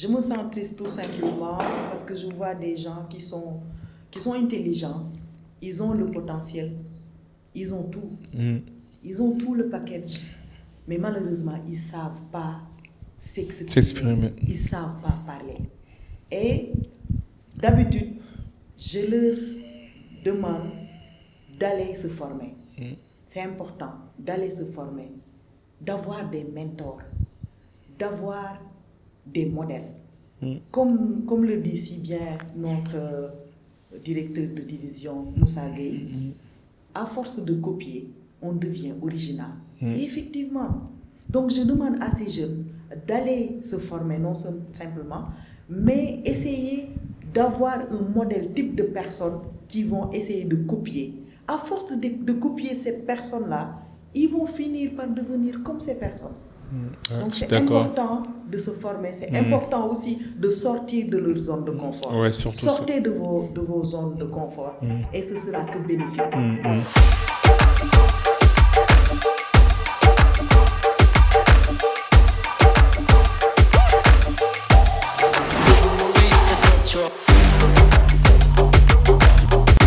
Je me sens triste tout simplement parce que je vois des gens qui sont intelligents, ils ont le potentiel, ils ont tout. Ils ont tout le package. Mais malheureusement, ils ne savent pas s'exprimer. Ils ne savent pas parler. Et d'habitude, je leur demande d'aller se former. C'est important d'aller se former, d'avoir des mentors, d'avoir des modèles. Comme le dit si bien notre directeur de division, Moussa Gueye, à force de copier, on devient original. Et effectivement, donc je demande à ces jeunes d'aller se former, non simplement, mais essayer d'avoir un modèle type de personnes qui vont essayer de copier. À force de copier ces personnes-là, ils vont finir par devenir comme ces personnes. Donc c'est important de se former, c'est important aussi de sortir de leur zone de confort. Ouais, sortez de vos zones de confort et ce sera que bénéfique.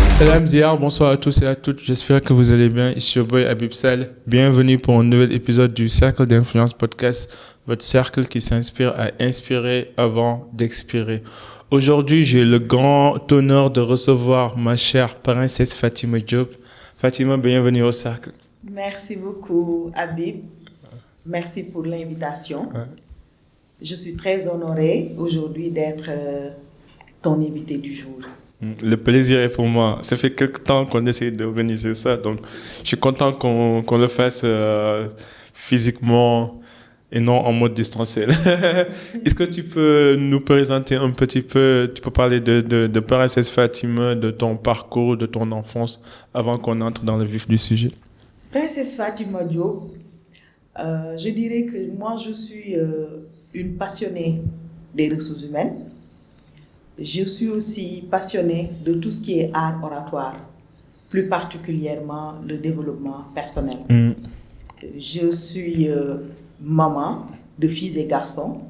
Salam Ziyar, bonsoir à tous et à toutes, j'espère que vous allez bien, ici your boy Habib Sall. Bienvenue pour un nouvel épisode du Cercle d'Influence Podcast, votre cercle qui s'inspire à inspirer avant d'expirer. Aujourd'hui, j'ai le grand honneur de recevoir ma chère princesse Fatima Diop. Fatima, bienvenue au cercle. Merci beaucoup Habib, merci pour l'invitation. Je suis très honorée aujourd'hui d'être ton invité du jour. Le plaisir est pour moi. Ça fait quelque temps qu'on essaie d'organiser ça, donc je suis content qu'on le fasse physiquement et non en mode distanciel. Est-ce que tu peux nous présenter un petit peu, tu peux parler de princesse Fatima, de ton parcours, de ton enfance, avant qu'on entre dans le vif du sujet? Princesse Fatima Diop, je dirais que moi je suis une passionnée des ressources humaines. Je suis aussi passionnée de tout ce qui est art oratoire, plus particulièrement le développement personnel. Je suis maman de filles et garçons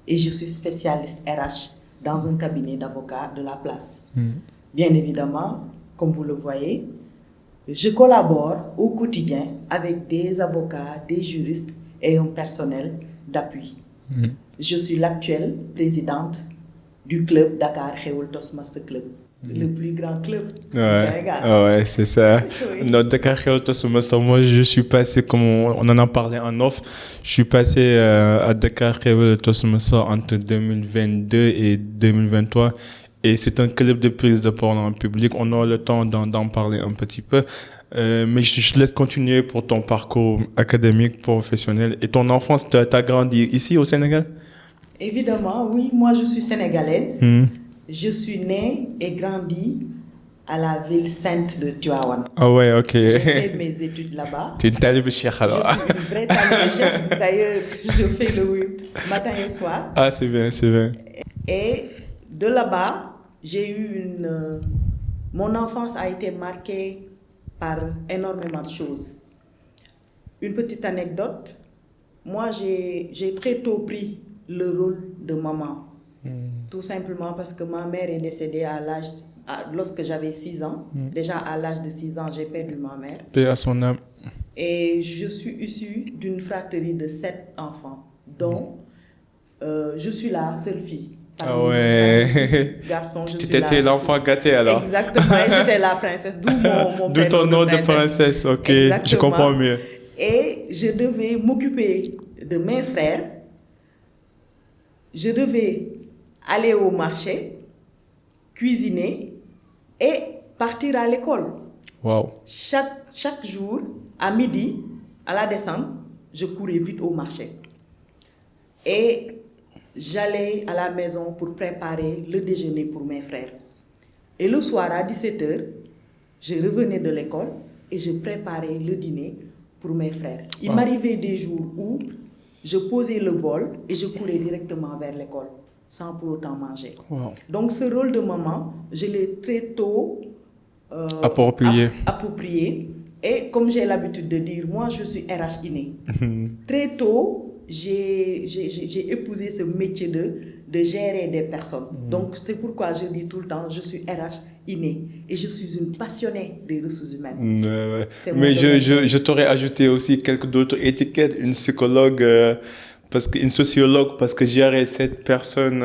et je suis spécialiste RH dans un cabinet d'avocats de la place. Bien évidemment, comme vous le voyez, je collabore au quotidien avec des avocats, des juristes et un personnel d'appui. Je suis l'actuelle présidente du club Dakar Xewul Toastmaster Club, le plus grand club du Sénégal. Ouais, c'est ça. Notre Dakar Xewul Toastmaster, moi je suis passé, comme on en a parlé en off, je suis passé à Dakar Xewul Toastmaster entre 2022 et 2023. Et c'est un club de prise de parole en public. On aura le temps d'en parler un petit peu. Mais je te laisse continuer pour ton parcours académique, professionnel. Et ton enfance, tu as grandi ici au Sénégal? Évidemment, oui. Moi, je suis sénégalaise. Je suis née et grandie à la ville sainte de Tivaouane. Ah ouais, ok. J'ai fait mes études là-bas. Tu es une talibé cheikh alors. Je suis une vraie talibé cheikh. D'ailleurs, je fais le wird matin et soir. Ah, c'est bien, c'est bien. Et de là-bas, j'ai eu mon enfance a été marquée par énormément de choses. Une petite anecdote. Moi, j'ai très tôt pris le rôle de maman. Tout simplement parce que ma mère est décédée lorsque j'avais 6 ans. Déjà à l'âge de 6 ans, j'ai perdu ma mère. Paix à son âme. Et je suis issue d'une fratrie de 7 enfants, dont je suis la seule fille. Ah ouais. Garçon, tu étais l'enfant gâté alors. Exactement, j'étais la princesse, d'où ton nom de princesse, ok. Exactement. Je comprends mieux. Et je devais m'occuper de mes frères. Je devais aller au marché, cuisiner et partir à l'école. Wow. Chaque jour, à midi, à la descente, je courais vite au marché. Et j'allais à la maison pour préparer le déjeuner pour mes frères. Et le soir, à 17h, je revenais de l'école et je préparais le dîner pour mes frères. Il m'arrivait des jours où je posais le bol et je courais directement vers l'école, sans pour autant manger. Donc ce rôle de maman, je l'ai très tôt approprié. Et comme j'ai l'habitude de dire, moi je suis RH inné. Très tôt, j'ai épousé ce métier de de gérer des personnes. Donc, c'est pourquoi je dis tout le temps, je suis RH inné et je suis une passionnée des ressources humaines. Mais je t'aurais ajouté aussi quelques d'autres étiquettes, une psychologue, une sociologue, parce que gérer cette personne,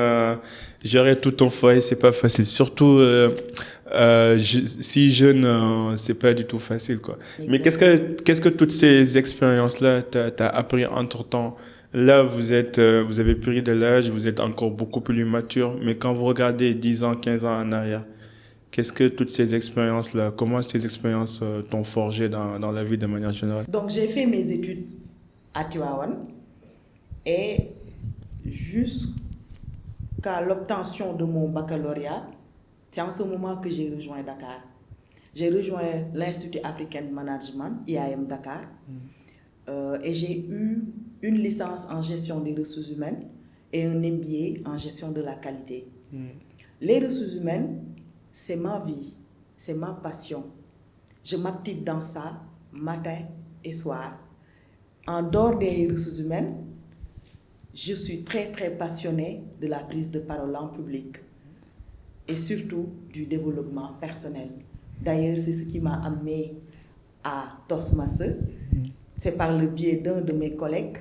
gérer tout ton foyer, c'est pas facile. Surtout si jeune, c'est pas du tout facile, quoi. Exactement. Mais qu'est-ce que toutes ces expériences-là t'as appris entre-temps? Là, vous avez pris de l'âge, vous êtes encore beaucoup plus mature, mais quand vous regardez 10 ans, 15 ans en arrière, qu'est-ce que toutes ces expériences-là, comment ces expériences t'ont forgé dans la vie de manière générale? Donc, j'ai fait mes études à Tivaouane et jusqu'à l'obtention de mon baccalauréat, c'est en ce moment que j'ai rejoint Dakar. J'ai rejoint l'Institut africain de management, IAM Dakar, et j'ai eu une licence en gestion des ressources humaines et un MBA en gestion de la qualité. Les ressources humaines, c'est ma vie, c'est ma passion. Je m'active dans ça matin et soir. En dehors des ressources humaines, je suis très très passionnée de la prise de parole en public et surtout du développement personnel. D'ailleurs, c'est ce qui m'a amenée à Tosmasse. C'est par le biais d'un de mes collègues,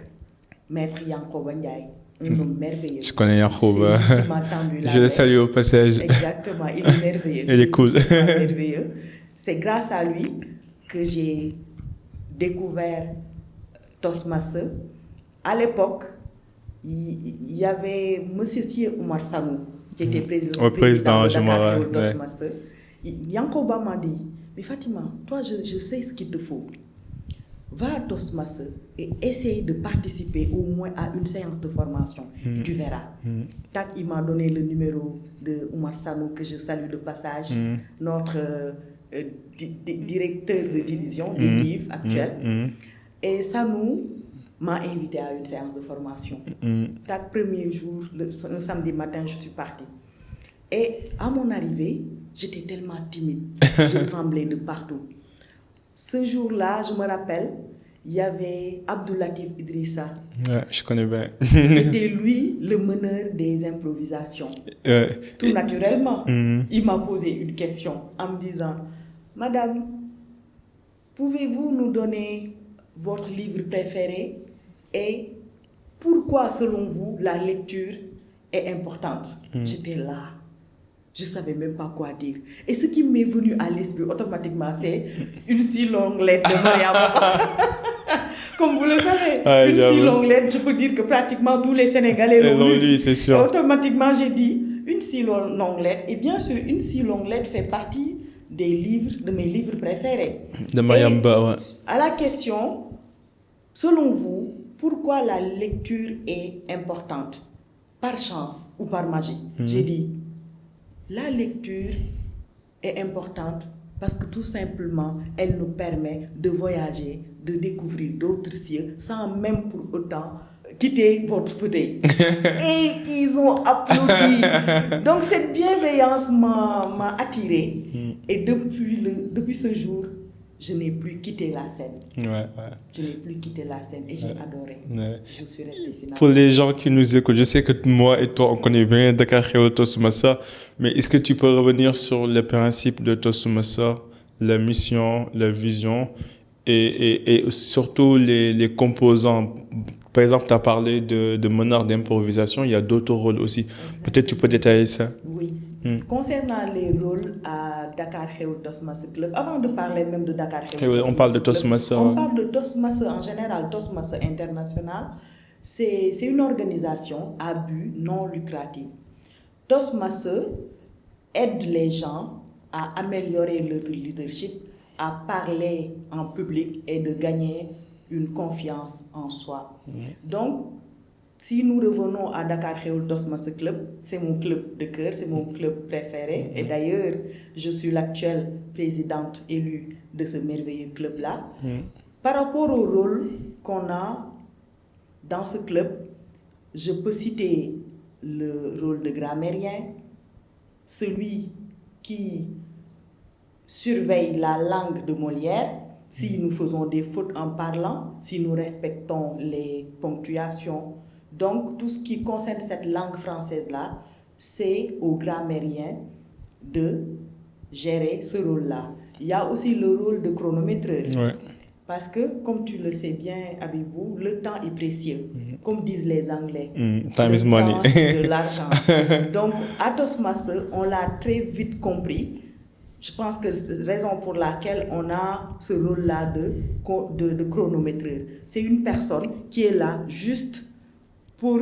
Maître Yankoba Ndiaye, un homme merveilleux. Je connais Yankoba. C'est lui qui m'a tendu la main. Je le salue au passage. Exactement, il est merveilleux. Il est cool. Merveilleux. C'est grâce à lui que j'ai découvert Tosmasse. À l'époque, il y avait M. Sié Oumar Sanou, qui était président de Dakar Tosmasse. Yankoba m'a dit, mais Fatima, toi, je sais ce qu'il te faut. Va à Tosmasse et essaye de participer au moins à une séance de formation. Tu verras. Tac, il m'a donné le numéro de Oumar Sanou, que je salue de passage, notre directeur de division des livres actuel. Et Sanou m'a invité à une séance de formation. Tac, premier jour, un samedi matin, je suis partie. Et à mon arrivée, j'étais tellement timide, je tremblais de partout. Ce jour-là, je me rappelle, il y avait Abdoulatif Idrissa. Ouais, je connais bien. C'était lui le meneur des improvisations. Tout naturellement, il m'a posé une question en me disant, « Madame, pouvez-vous nous donner votre livre préféré et pourquoi, selon vous, la lecture est importante ?» J'étais là. Je ne savais même pas quoi dire. Et ce qui m'est venu à l'esprit automatiquement, c'est une si longue lettre de Mariama. Comme vous le savez, une si longue lettre, je peux dire que pratiquement tous les Sénégalais l'ont lu. C'est sûr. Et automatiquement, j'ai dit, une si longue lettre. Et bien sûr, une si longue lettre fait partie de mes livres préférés. De Mayamba, ouais. À la question, selon vous, pourquoi la lecture est importante? Par chance ou par magie? J'ai dit, la lecture est importante parce que tout simplement, elle nous permet de voyager, de découvrir d'autres cieux sans même pour autant quitter votre fauteuil. Et ils ont applaudi. Donc cette bienveillance m'a attirée. Et depuis ce jour, je n'ai plus quitté la scène. Je n'ai plus quitté la scène et j'ai adoré. Je suis restée finalement. Pour les gens qui nous écoutent, je sais que moi et toi, on connaît bien Dakar Khéol Tosmaça, mais est-ce que tu peux revenir sur les principes de Tosmaça, la mission, la vision et surtout les composants? Par exemple, tu as parlé de meneur d'improvisation, il y a d'autres rôles aussi. Peut-être tu peux détailler ça. Oui. Concernant les rôles à Dakar Khéol Tosmaça Club, avant de parler même de Dakar Khéol, on parle de Tosmaça. On parle de Tosmaça en général, Tosmaça International. C'est une organisation à but non lucratif. Tosmaça aide les gens à améliorer leur leadership, à parler en public et de gagner une confiance en soi. Donc, si nous revenons à Dakar Khéol Tosmaça Club, c'est mon club de cœur, c'est mon club préféré. Et d'ailleurs, je suis l'actuelle présidente élue de ce merveilleux club-là. Par rapport au rôle qu'on a dans ce club, je peux citer le rôle de grammairien, celui qui surveille la langue de Molière, si nous faisons des fautes en parlant, si nous respectons les ponctuations, Donc, tout ce qui concerne cette langue française-là, c'est aux grammairiens de gérer ce rôle-là. Il y a aussi le rôle de chronométreur. Ouais. Parce que, comme tu le sais bien, Abibou, le temps est précieux. Comme disent les Anglais. Time is money. Le temps, c'est de l'argent. Donc, à Toastmasters, on l'a très vite compris. Je pense que c'est la raison pour laquelle on a ce rôle-là de chronométreur. C'est une personne qui est là juste pour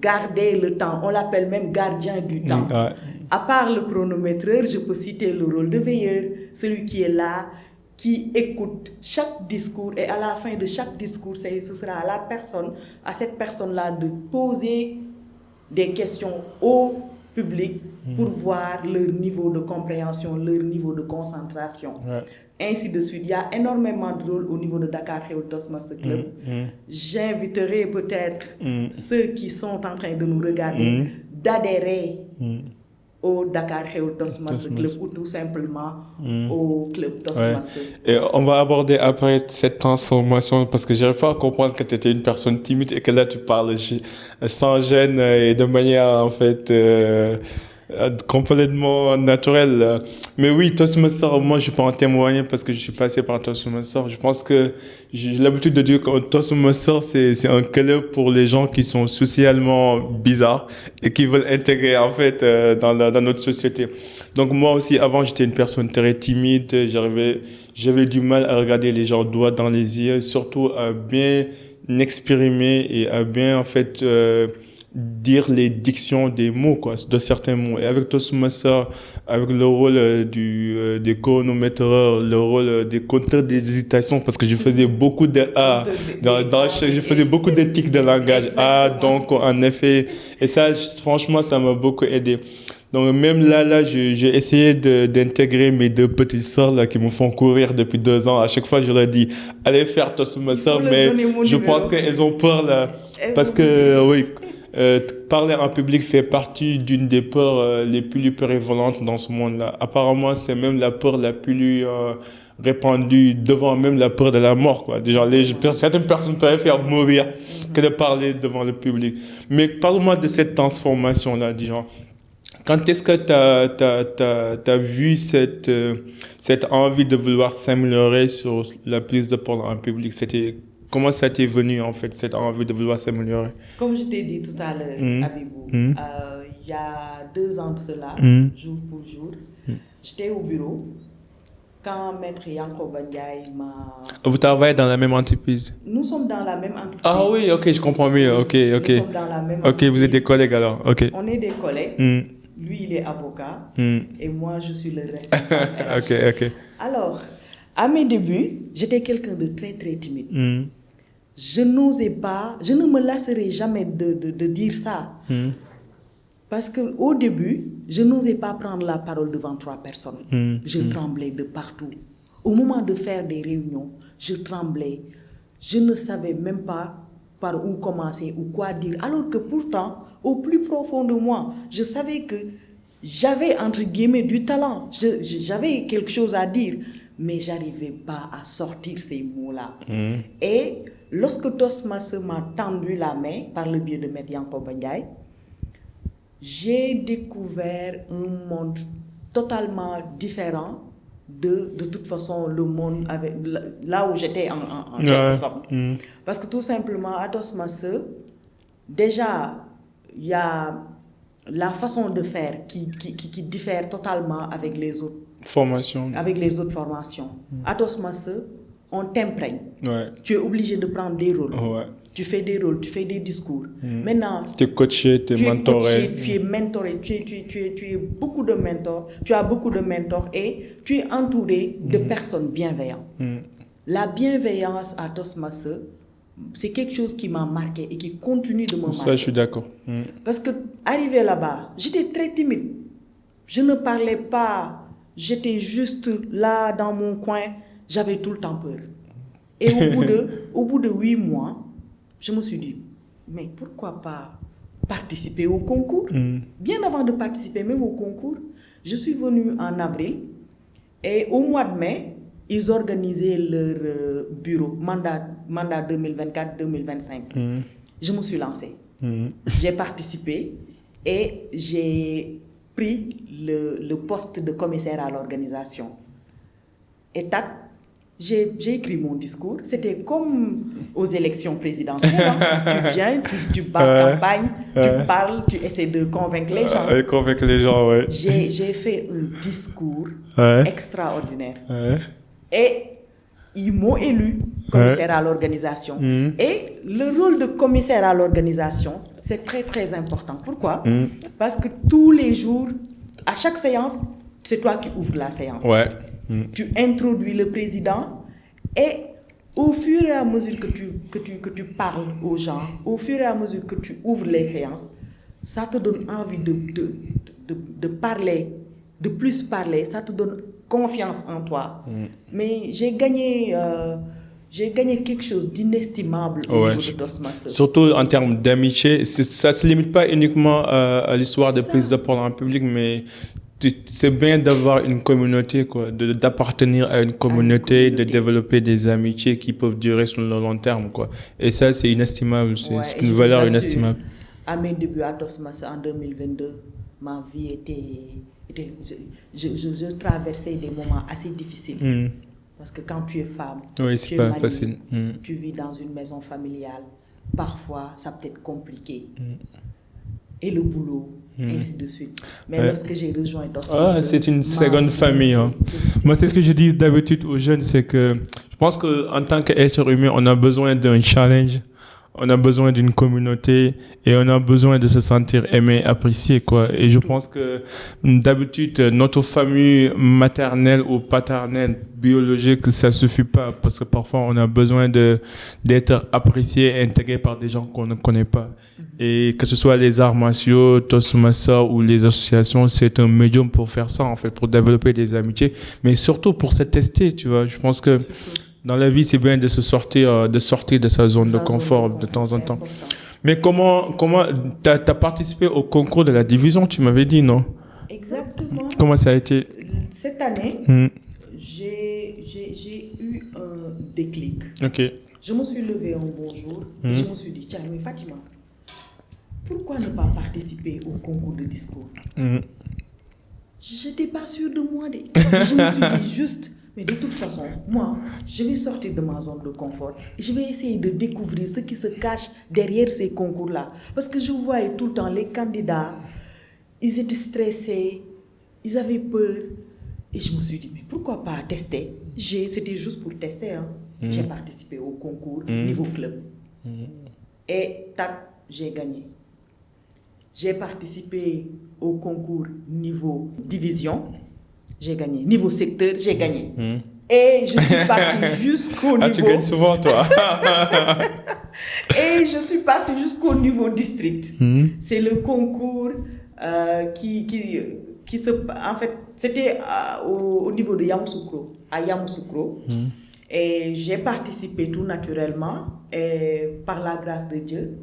garder le temps. On l'appelle même gardien du temps. À part le chronométreur, je peux citer le rôle de veilleur, celui qui est là, qui écoute chaque discours, et à la fin de chaque discours, ce sera à cette personne-là de poser des questions au public pour voir leur niveau de compréhension, leur niveau de concentration. Ouais. Ainsi de suite. Il y a énormément de rôles au niveau de Dakar Xew Toastmasters Club. J'inviterai peut-être ceux qui sont en train de nous regarder d'adhérer au Dakar Xew Toastmasters Club ou tout simplement au club Toastmasters. Ouais. Et on va aborder après cette transformation parce que j'arrive pas à comprendre que tu étais une personne timide et que là tu parles sans gêne et de manière en fait complètement naturelle. Mais oui, Toastmasters, moi je peux en témoigner parce que je suis passé par Toastmasters. Je pense que j'ai l'habitude de dire que Toastmasters c'est un club pour les gens qui sont socialement bizarres et qui veulent intégrer en fait dans notre société. Donc moi aussi avant j'étais une personne très timide, j'avais du mal à regarder les gens droit dans les yeux, surtout à bien exprimer et à bien en fait dire les dictions des mots, quoi, de certains mots. Et avec Toastmasters, avec le rôle des chronométreurs, le rôle des compteurs des hésitations, parce que je faisais beaucoup de A, je faisais beaucoup de tics de langage A, donc en effet, et ça, franchement, ça m'a beaucoup aidé. Donc même là, j'ai essayé d'intégrer mes deux petites sœurs là qui me font courir depuis 2 ans. À chaque fois, je leur dis allez faire Toastmasters, mais je pense qu'elles ont peur là, parce que oui. Parler en public fait partie d'une des peurs les plus prévalentes dans ce monde-là. Apparemment, c'est même la peur la plus répandue devant même la peur de la mort, quoi. Déjà, certaines personnes peuvent faire mourir que de parler devant le public. Mais parle-moi de cette transformation-là, disons. Quand est-ce que t'as vu cette envie de vouloir s'améliorer sur la prise de parole en public? Comment ça t'est venu, en fait, cette envie de vouloir s'améliorer? Comme je t'ai dit tout à l'heure, Abibou, il y a 2 ans de cela, jour pour jour, j'étais au bureau quand Maître Yankoba Ndiaye m'a... Vous travaillez dans la même entreprise? Nous sommes dans la même entreprise. Ah oui, ok, je comprends mieux. Ok. Nous sommes dans la même entreprise. Ok, vous êtes des collègues alors. Ok. On est des collègues. Lui, il est avocat et moi, je suis le responsable. Ok. Alors, à mes débuts, j'étais quelqu'un de très, très timide. Je n'osais pas, je ne me lasserai jamais de dire ça. Parce qu'au début, je n'osais pas prendre la parole devant 3 personnes. Je tremblais de partout. Au moment de faire des réunions, je tremblais. Je ne savais même pas par où commencer ou quoi dire. Alors que pourtant, au plus profond de moi, je savais que j'avais, entre guillemets, du talent. J'avais quelque chose à dire, mais je n'arrivais pas à sortir ces mots-là. Et lorsque Toastmasters m'a tendu la main par le biais de Maître Yankoba Ndiaye, j'ai découvert un monde totalement différent de toute façon le monde avec là où j'étais en quelque sorte. Parce que tout simplement à Toastmasters, déjà il y a la façon de faire qui diffère totalement avec les autres formations. À Toastmasters, on t'imprègne. Tu es obligé de prendre des rôles. Tu fais des rôles, tu fais des discours. Maintenant, tu es coaché, tu es mentoré. Tu es mentoré, tu es beaucoup de mentors, tu as beaucoup de mentors et tu es entouré de personnes bienveillantes. La bienveillance à Toastmasters, c'est quelque chose qui m'a marqué et qui continue de me marquer. Ça, je suis d'accord. Parce que arrivé là-bas, j'étais très timide. Je ne parlais pas, j'étais juste là dans mon coin, j'avais tout le temps peur. Et au bout de 8 mois, je me suis dit, mais pourquoi pas participer au concours? Bien avant de participer même au concours, je suis venue en avril et au mois de mai, ils organisaient leur bureau, mandat 2024-2025. Je me suis lancée. J'ai participé et j'ai pris le poste de commissaire à l'organisation. Et tac, j'ai écrit mon discours. C'était comme aux élections présidentielles. Tu viens, tu parles campagne, tu parles, tu essaies de convaincre les gens. Convaincre les gens, ouais. J'ai fait un discours extraordinaire. Et ils m'ont élu commissaire à l'organisation. Et le rôle de commissaire à l'organisation, c'est très, très important. Pourquoi? Parce que tous les jours, à chaque séance, c'est toi qui ouvres la séance. Tu introduis le président et au fur et à mesure que tu parles aux gens, au fur et à mesure que tu ouvres les séances, ça te donne envie de parler, de plus parler, ça te donne confiance en toi. Mais j'ai gagné quelque chose d'inestimable au niveau de Toastmasters. Surtout en termes d'amitié, ça ne se limite pas uniquement à l'histoire de président pour la République, mais c'est bien d'avoir une communauté, quoi, d'appartenir à une communauté, de développer des amitiés qui peuvent durer sur le long terme, quoi. Et ça, c'est inestimable, c'est une valeur inestimable. À mes débuts à Toastmasters en 2022, ma vie était je traversais des moments assez difficiles. Parce que quand tu es femme, c'est pas facile. Tu vis dans une maison familiale, parfois ça peut être compliqué. Et le boulot, ainsi de suite. Mais lorsque j'ai rejoint Toastmasters... c'est une seconde famille. Moi, c'est ce que je dis d'habitude aux jeunes, c'est que je pense qu'en tant qu'être humain, on a besoin d'un challenge, on a besoin d'une communauté et on a besoin de se sentir aimé, apprécié, quoi. Et je pense que d'habitude, notre famille maternelle ou paternelle, biologique, ça suffit pas parce que parfois on a besoin d'être apprécié, intégré par des gens qu'on ne connaît pas. Et que ce soit les arts martiaux, Toastmasters ou les associations, c'est un médium pour faire ça, en fait, pour développer des amitiés, mais surtout pour se tester, tu vois. Je pense que dans la vie, c'est bien de sortir de sa zone de confort de temps en temps. Mais comment t'as participé au concours de la division, tu m'avais dit, non? Exactement. Comment ça a été? Cette année, j'ai eu un déclic. Je me suis levée un bon jour et je me suis dit, tiens, mais Fatima, pourquoi ne pas participer au concours de discours? Je n'étais pas sûre de moi. Je me suis dit juste, mais de toute façon, moi, je vais sortir de ma zone de confort et je vais essayer de découvrir ce qui se cache derrière ces concours-là. Parce que je voyais tout le temps les candidats, ils étaient stressés, ils avaient peur. Et je me suis dit, mais pourquoi pas tester? C'était juste pour tester. J'ai participé au concours niveau club. Et tac, j'ai gagné. J'ai participé au concours niveau division. J'ai gagné. Niveau secteur, j'ai gagné. Et je suis partie jusqu'au niveau... tu gagnes souvent, toi. Et je suis partie jusqu'au niveau district. C'est le concours qui se... En fait, c'était au niveau de Yamoussoukro, à Yamoussoukro. Et j'ai participé tout naturellement. Et par la grâce de Dieu,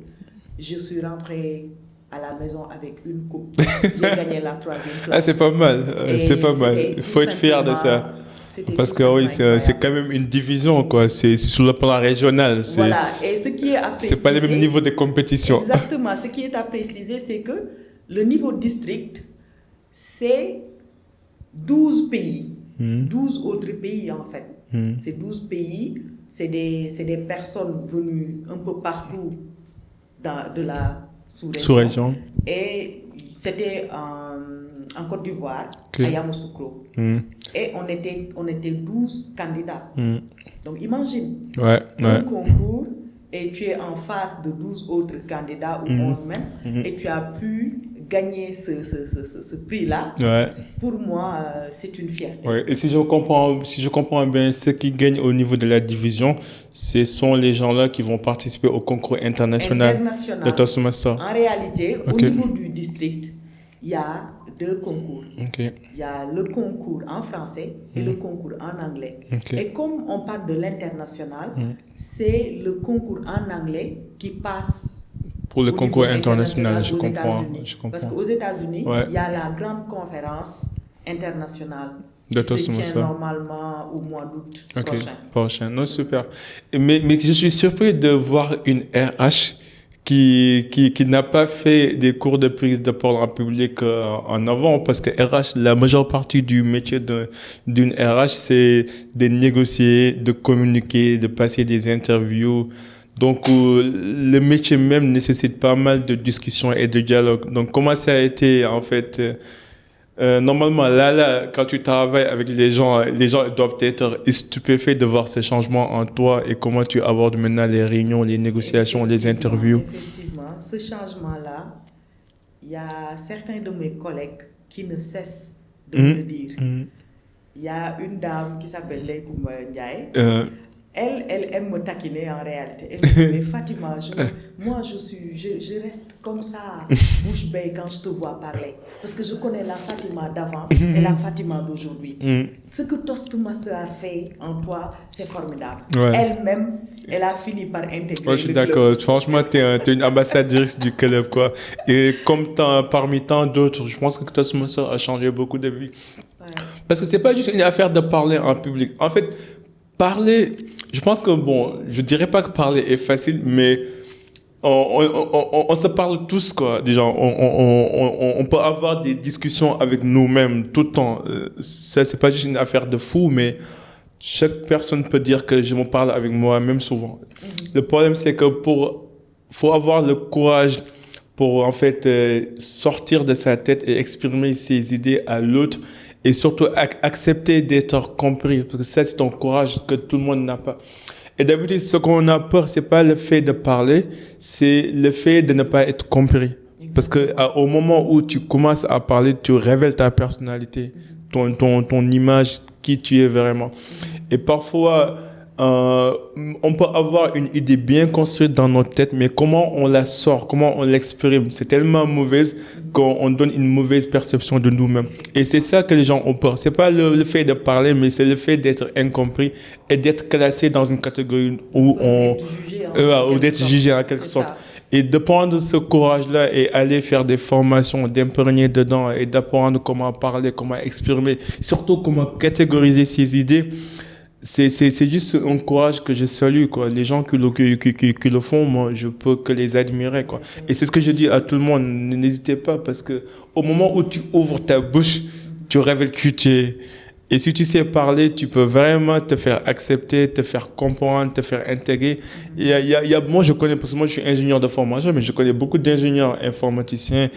je suis rentrée à la maison avec une coupe. J'ai gagné la 3e place. C'est pas mal. C'est pas mal. Il faut être fier de ça. Parce que oui, c'est quand même une division, quoi. C'est sur le plan régional. Voilà. Et ce qui est à préciser... C'est pas le même niveau de compétition. Exactement. Ce qui est à préciser, c'est que le niveau district, c'est 12 pays. 12 autres pays, en fait. C'est 12 pays. C'est des personnes venues un peu partout de la sous-région. Et c'était en Côte d'Ivoire, à Yamoussoukro. Et on était 12 candidats. Donc imagine, un concours et tu es en face de 12 autres candidats ou 11 même, et tu as pu gagner ce prix-là. Pour moi, c'est une fierté. Et si je comprends bien, ceux qui gagnent au niveau de la division, ce sont les gens-là qui vont participer au concours international de Toastmasters. En réalité, au niveau du district, il y a 2 concours. Il y a le concours en français et le concours en anglais. Et comme on parle de l'international, c'est le concours en anglais qui passe pour le concours international, je comprends. Parce qu'aux États-Unis, il y a la grande conférence internationale de qui se tient normalement au mois d'août prochain. Non, super. Mais je suis surpris de voir une RH qui n'a pas fait des cours de prise de parole en public en avant, parce que RH, la majeure partie du métier d'une RH, c'est de négocier, de communiquer, de passer des interviews. Donc, le métier même nécessite pas mal de discussions et de dialogue. Donc, comment ça a été, en fait, normalement, là, quand tu travailles avec les gens doivent être stupéfaits de voir ces changements en toi et comment tu abordes maintenant les réunions, les négociations, les interviews. Effectivement, ce changement-là, il y a certains de mes collègues qui ne cessent de me le dire. Il y a une dame qui s'appelle Leïkoum Ndiaye. Elle aime me taquiner en réalité. Elle me dit, mais Fatima, je reste comme ça, bouche bée quand je te vois parler. Parce que je connais la Fatima d'avant et la Fatima d'aujourd'hui. Ce que Toastmaster a fait en toi, c'est formidable. Ouais. Elle-même, elle a fini par intégrer je suis d'accord. Franchement, tu es une ambassadrice du club, quoi. Et comme parmi tant d'autres, je pense que Toastmaster a changé beaucoup de vies. Ouais. Parce que c'est pas juste une affaire de parler en public. En fait, parler, je pense que, bon, je dirais pas que parler est facile, mais on se parle tous, quoi. Déjà, on peut avoir des discussions avec nous-mêmes tout le temps. Ça, c'est pas juste une affaire de fou, mais chaque personne peut dire que je me parle avec moi-même souvent. Le problème, c'est que faut avoir le courage pour, en fait, sortir de sa tête et exprimer ses idées à l'autre. Et surtout, accepter d'être compris. Parce que ça, c'est un courage que tout le monde n'a pas. Et d'habitude, ce qu'on a peur, c'est pas le fait de parler, c'est le fait de ne pas être compris. Exactement. Parce que au moment où tu commences à parler, tu révèles ta personnalité, ton image, qui tu es vraiment. Et parfois, on peut avoir une idée bien construite dans notre tête, mais comment on la sort, comment on l'exprime, c'est tellement mauvaise qu'on donne une mauvaise perception de nous-mêmes. Et c'est ça que les gens ont peur. C'est pas le fait de parler, mais c'est le fait d'être incompris et d'être classé dans une catégorie où d'être jugé en quelque sorte. Et de prendre ce courage-là et aller faire des formations, d'imprégner dedans et d'apprendre comment parler, comment exprimer, surtout comment catégoriser ses idées. C'est juste un courage que je salue, quoi. Les gens qui le font, moi, je peux que les admirer, quoi. Et c'est ce que je dis à tout le monde. N'hésitez pas, parce que au moment où tu ouvres ta bouche, tu révèles qui tu es. Et si tu sais parler, tu peux vraiment te faire accepter, te faire comprendre, te faire intégrer. Moi, je connais, parce que moi, je suis ingénieur de formation, mais je connais beaucoup d'ingénieurs informaticiens,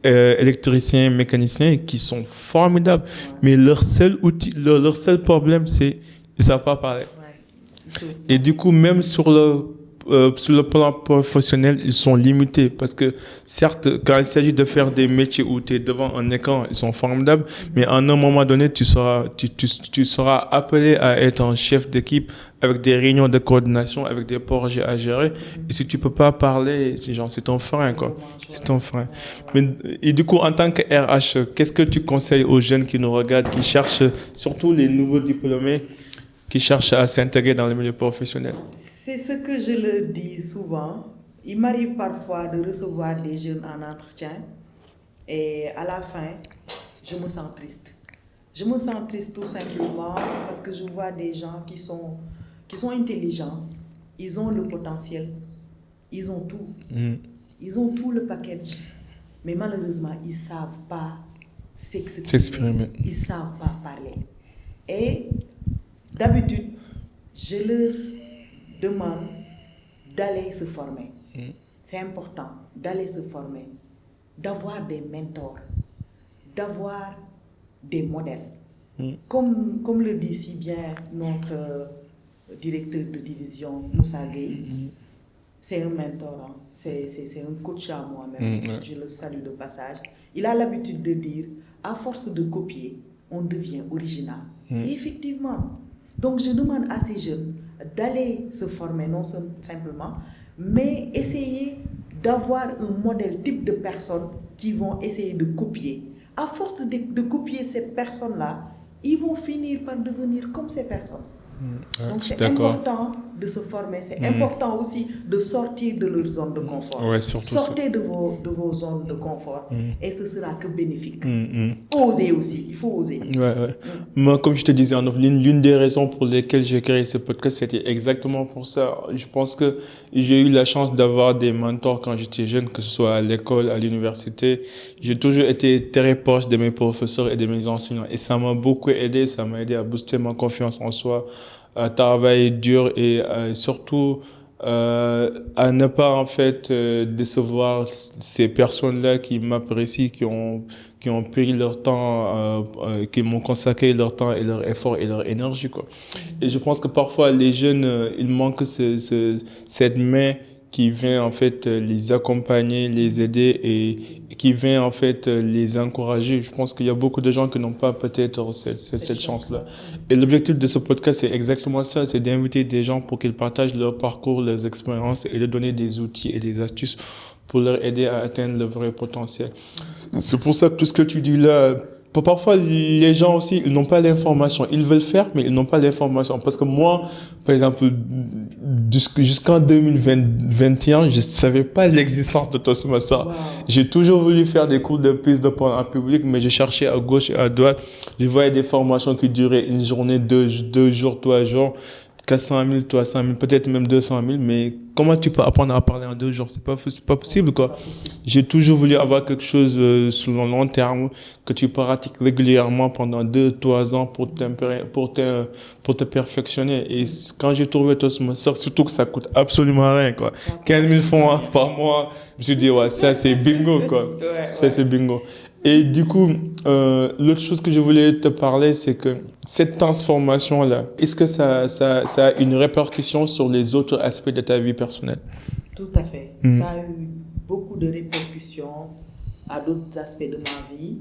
électriciens, mécaniciens qui sont formidables. Mais leur seul outil, leur seul problème, c'est ils ne savent pas parler. Ouais. Et du coup, même sur le plan professionnel, ils sont limités. Parce que certes, quand il s'agit de faire des métiers où tu es devant un écran, ils sont formidables. Mais à un moment donné, tu seras appelé à être un chef d'équipe avec des réunions de coordination, avec des projets à gérer. Et si tu ne peux pas parler, c'est ton frein, quoi. C'est ton frein. Et du coup, en tant que RH, qu'est-ce que tu conseilles aux jeunes qui nous regardent, qui cherchent, surtout les nouveaux diplômés, qui cherchent à s'intégrer dans le milieu professionnel? C'est ce que je le dis souvent. Il m'arrive parfois de recevoir des jeunes en entretien et à la fin, je me sens triste. Je me sens triste tout simplement parce que je vois des gens qui sont intelligents, ils ont le potentiel, ils ont tout. Ils ont tout le package. Mais malheureusement, ils ne savent pas s'exprimer. Ils ne savent pas parler. Et d'habitude, je leur demande d'aller se former. C'est important d'aller se former, d'avoir des mentors, d'avoir des modèles. Comme le dit si bien notre directeur de division, Moussa Gueye, c'est un mentor, hein. C'est un coach à moi-même, je le salue de passage. Il a l'habitude de dire, à force de copier, on devient original. Et effectivement, donc je demande à ces jeunes d'aller se former, non simplement, mais essayer d'avoir un modèle type de personnes qui vont essayer de copier. À force de copier ces personnes-là, ils vont finir par devenir comme ces personnes. Donc c'est important de se former, c'est important aussi de sortir de leur zone de confort. Ouais, surtout sortez de vos zones de confort et ce sera que bénéfique. Osez aussi, il faut oser. Moi, comme je te disais, l'une des raisons pour lesquelles j'ai créé ce podcast, c'était exactement pour ça. Je pense que j'ai eu la chance d'avoir des mentors quand j'étais jeune, que ce soit à l'école, à l'université. J'ai toujours été très proche de mes professeurs et de mes enseignants et ça m'a beaucoup aidé, ça m'a aidé à booster ma confiance en soi, à travailler dur et surtout à ne pas en fait décevoir ces personnes-là qui m'apprécient, qui ont pris leur temps, qui m'ont consacré leur temps et leur effort et leur énergie, quoi. Et je pense que parfois les jeunes, ils manquent cette main qui vient en fait les accompagner, les aider et qui vient en fait les encourager. Je pense qu'il y a beaucoup de gens qui n'ont pas peut-être cette chance-là. Et l'objectif de ce podcast, c'est exactement ça, c'est d'inviter des gens pour qu'ils partagent leur parcours, leurs expériences et de donner des outils et des astuces pour leur aider à atteindre leur vrai potentiel. C'est pour ça que tout ce que tu dis là, parfois les gens aussi, ils n'ont pas l'information. Ils veulent faire, mais ils n'ont pas l'information. Parce que moi, par exemple, jusqu'en 2021, je savais pas l'existence de Toastmasters. Wow. J'ai toujours voulu faire des cours de prise de parole en public, mais je cherchais à gauche et à droite. Je voyais des formations qui duraient une journée, deux jours, 3 jours. 400 000, 300 000, peut-être même 200 000, mais comment tu peux apprendre à parler en 2 jours? C'est pas possible, quoi. J'ai toujours voulu avoir quelque chose sur le long terme que tu pratiques régulièrement pendant 2-3 ans pour te perfectionner. Et quand j'ai trouvé Toastmasters, surtout que ça coûte absolument rien, quoi. 15 000 francs par mois, je me suis dit, ouais, ça c'est bingo, quoi. Ça c'est bingo. Et du coup, l'autre chose que je voulais te parler, c'est que cette transformation-là, est-ce que ça a une répercussion sur les autres aspects de ta vie personnelle? Tout à fait. Ça a eu beaucoup de répercussions à d'autres aspects de ma vie,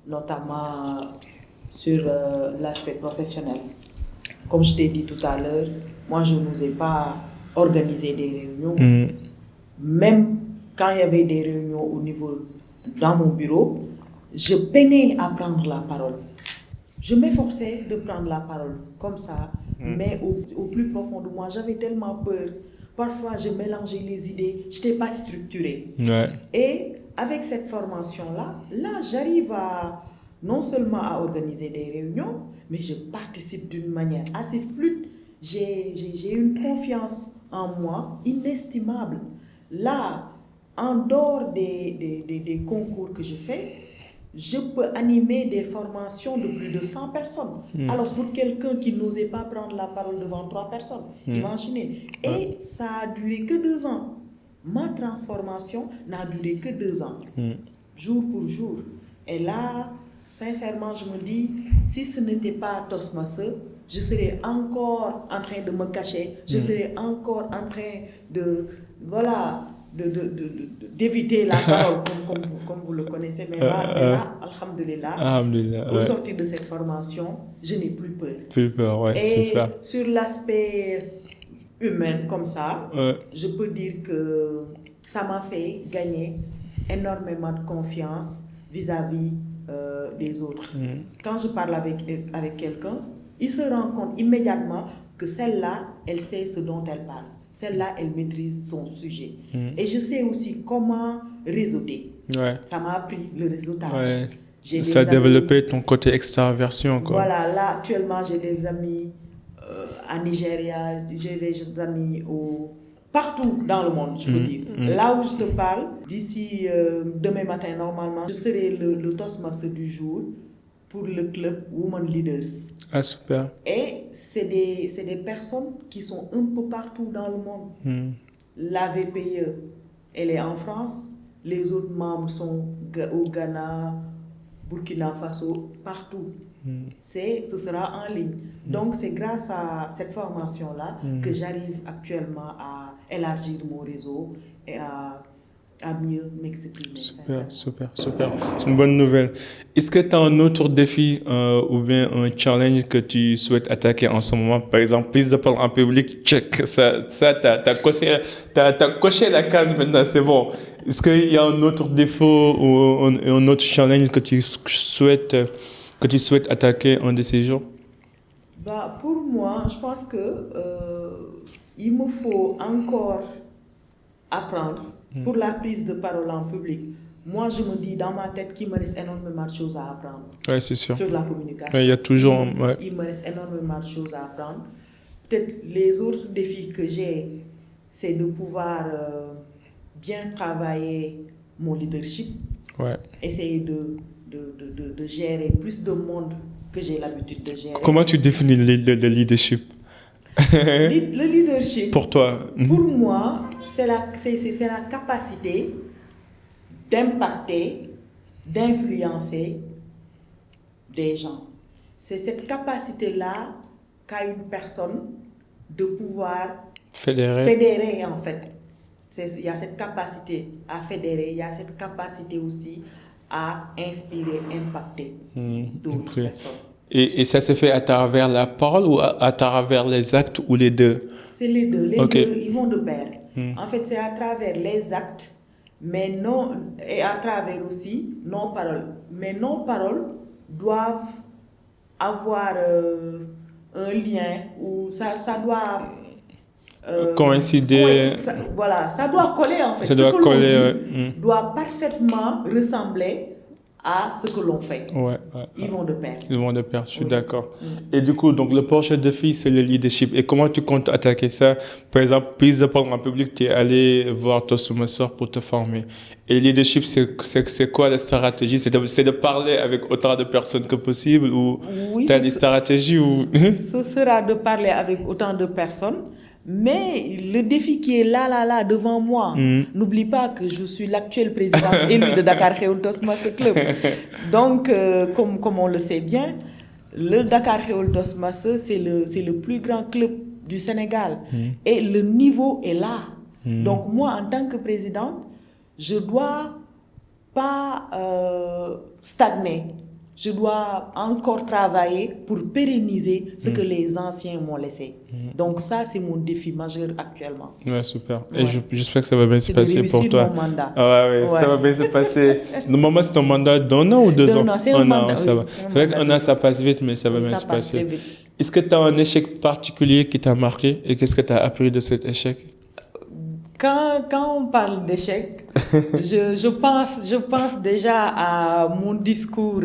notamment sur l'aspect professionnel. Comme je t'ai dit tout à l'heure, moi, je n'osais pas organiser des réunions. Même quand il y avait des réunions dans mon bureau, je peinais à prendre la parole. Je m'efforçais de prendre la parole comme ça, mais au plus profond de moi, j'avais tellement peur. Parfois, je mélangeais les idées, je n'étais pas structurée. Et avec cette formation-là, j'arrive non seulement à organiser des réunions, mais je participe d'une manière assez fluide. J'ai une confiance en moi inestimable. Là, en dehors des concours que je fais, je peux animer des formations de plus de 100 personnes. Alors pour quelqu'un qui n'osait pas prendre la parole devant 3 personnes, imaginez. Et ça a duré que 2 ans. Ma transformation n'a duré que 2 ans, jour pour jour. Et là, sincèrement, je me dis, si ce n'était pas Toastmasters, je serais encore en train de me cacher, je serais encore en train d'éviter la parole comme vous le connaissez. Mais là, alhamdulillah, au sortir de cette formation, je n'ai plus peur. Plus peur, ouais, c'est clair. Et sur l'aspect humain comme ça, je peux dire que ça m'a fait gagner énormément de confiance vis-à-vis des autres. Quand je parle avec quelqu'un, il se rend compte immédiatement que celle-là, elle sait ce dont elle parle. Celle-là, elle maîtrise son sujet. Et je sais aussi comment réseauter. Ça m'a appris le réseautage. Ça a développé ton côté extraversion, quoi. Voilà, là, actuellement, j'ai des amis à Nigeria, j'ai des amis partout dans le monde, je peux dire. Là où je te parle, d'ici demain matin, normalement, je serai le Toastmaster du jour pour le club Women Leaders. Ah, super. Et c'est des personnes qui sont un peu partout dans le monde. La VPE, elle est en France. Les autres membres sont au Ghana, Burkina Faso, partout. Ce sera en ligne. Donc, c'est grâce à cette formation-là que j'arrive actuellement à élargir mon réseau et à mieux m'exprimer. Super. C'est une bonne nouvelle. Est-ce que tu as un autre défi ou bien un challenge que tu souhaites attaquer en ce moment? Par exemple, prise de parole en public, check. Ça t'as coché la case maintenant, c'est bon. Est-ce qu'il y a un autre défaut ou un autre challenge que tu souhaites attaquer un de ces jours? Bah, pour moi, je pense que il me faut encore apprendre pour la prise de parole en public. Moi, je me dis dans ma tête qu'il me reste énormément de choses à apprendre. Ouais, c'est sûr. Sur la communication. Ouais, il y a toujours... Il me reste énormément de choses à apprendre. Peut-être les autres défis que j'ai, c'est de pouvoir bien travailler mon leadership. Ouais. Essayer de gérer plus de monde que j'ai l'habitude de gérer. Comment tu définis le leadership? Le leadership, pour toi? Pour moi, c'est la capacité d'impacter, d'influencer des gens. C'est cette capacité-là qu'a une personne de pouvoir fédérer en fait. Il y a cette capacité à fédérer, il y a cette capacité aussi à inspirer, impacter d'autres personnes. Et ça se fait à travers la parole ou à travers les actes ou les deux? C'est les deux. Les deux, ils vont de pair. En fait, c'est à travers les actes, mais non, et à travers aussi non-paroles. Mais non-paroles doivent avoir un lien où ça doit... coïncider. Voilà, ça doit coller en fait. Ça doit coller. Doit parfaitement ressembler à ce que l'on fait. Ils vont de pair. Ils vont de pair, je suis d'accord. Et du coup, donc, le prochain défi, c'est le leadership. Et comment tu comptes attaquer ça? Par exemple, prise de parole en public, tu es allé voir Tosuma Sor pour te former. Et le leadership, c'est quoi la stratégie? C'est de parler avec autant de personnes que possible ou tu as des stratégies ou... Ce sera de parler avec autant de personnes. Mais le défi qui est là, devant moi, n'oublie pas que je suis l'actuel président élu de Dakar Khéoul Toastmasters Club. Donc, comme on le sait bien, le Dakar Khéoul Toastmasters, c'est le plus grand club du Sénégal. Et le niveau est là. Donc, moi, en tant que présidente, je ne dois pas stagner. Je dois encore travailler pour pérenniser ce que les anciens m'ont laissé. Donc ça, c'est mon défi majeur actuellement. Ouais, super. Et j'espère que ça va bien se passer pour toi. C'est mon mandat. Ça va bien se passer. Normalement, c'est ton mandat d'1 an ou 2 ans? 2 ans, c'est un mandat. Ça va. C'est vrai qu'un an, ça passe vite, mais ça va bien se passer. Est-ce que tu as un échec particulier qui t'a marqué et qu'est-ce que tu as appris de cet échec? Quand on parle d'échec, je pense déjà à mon discours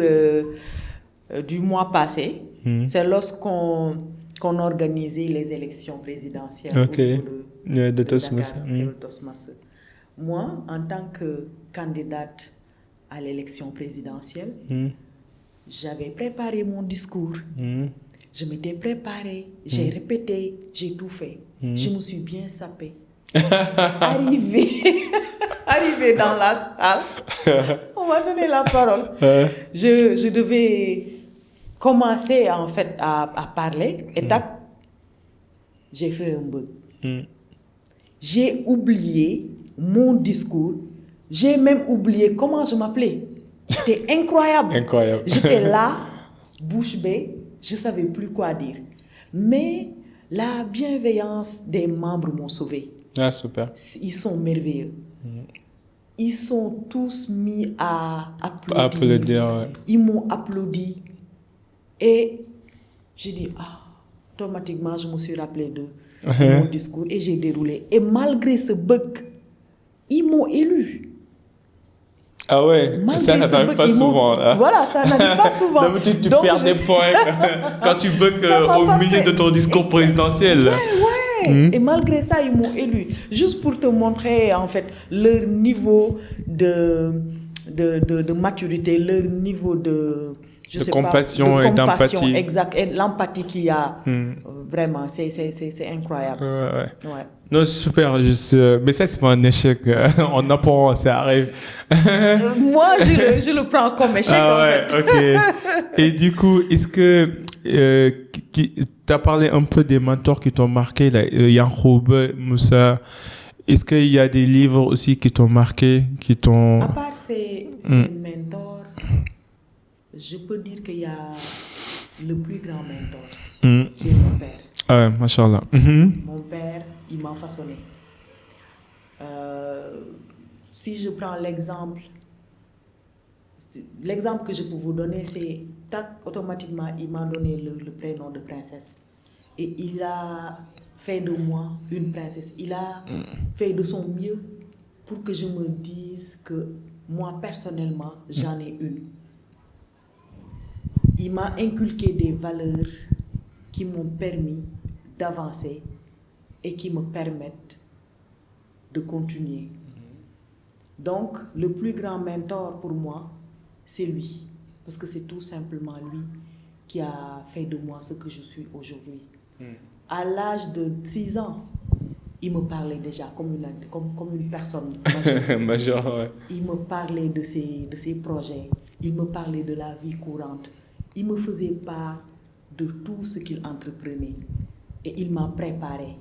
du mois passé. C'est lorsqu'on organisait les élections présidentielles de Toastmasters. Moi, en tant que candidate à l'élection présidentielle, j'avais préparé mon discours. Je m'étais préparé, j'ai répété, j'ai tout fait. Je me suis bien sapée. Arrivé dans la salle, on m'a donné la parole. Je devais commencer en fait à parler et tac, j'ai fait un bug. J'ai oublié mon discours, j'ai même oublié comment je m'appelais. C'était incroyable. J'étais là, bouche bée, je ne savais plus quoi dire. Mais la bienveillance des membres m'ont sauvé. Ah, super. Ils sont merveilleux. Ils sont tous mis à applaudir. Ils m'ont applaudi. Et j'ai dit, automatiquement, je me suis rappelé de mon discours et j'ai déroulé. Et malgré ce bug, ils m'ont élu. Ah ouais, ça n'arrive pas souvent. Là. Voilà, ça n'arrive pas souvent. D'habitude, tu perds des points quand tu bugs au milieu de ton discours présidentiel. Et malgré ça, ils m'ont élu. Juste pour te montrer, en fait, leur niveau de maturité, leur niveau de compassion et d'empathie. Exact. Et l'empathie qu'il y a, vraiment, c'est incroyable. Ouais. Non, super. Mais ça, c'est pas un échec. On apprend, ça arrive. Moi, je le prends comme échec, en fait. Ok. Et du coup, est-ce que tu as parlé un peu des mentors qui t'ont marqué, là, Yankoub, Moussa. Est-ce qu'il y a des livres aussi qui t'ont marqué, qui t'ont... À part ces mentors, je peux dire qu'il y a le plus grand mentor, qui est mon père. Ah ouais, machallah. Mon père, il m'a façonné. Si je prends l'exemple, L'exemple que je peux vous donner, c'est tac, automatiquement, il m'a donné le prénom de princesse. Et il a fait de moi une princesse. Il a fait de son mieux pour que je me dise que moi, personnellement, j'en ai une. Il m'a inculqué des valeurs qui m'ont permis d'avancer et qui me permettent de continuer. Donc, le plus grand mentor pour moi, c'est lui. Parce que c'est tout simplement lui qui a fait de moi ce que je suis aujourd'hui. À l'âge de 6 ans, il me parlait déjà comme une personne majeure. Major, ouais. Il me parlait de ses projets. Il me parlait de la vie courante. Il me faisait part de tout ce qu'il entreprenait. Et il m'a préparé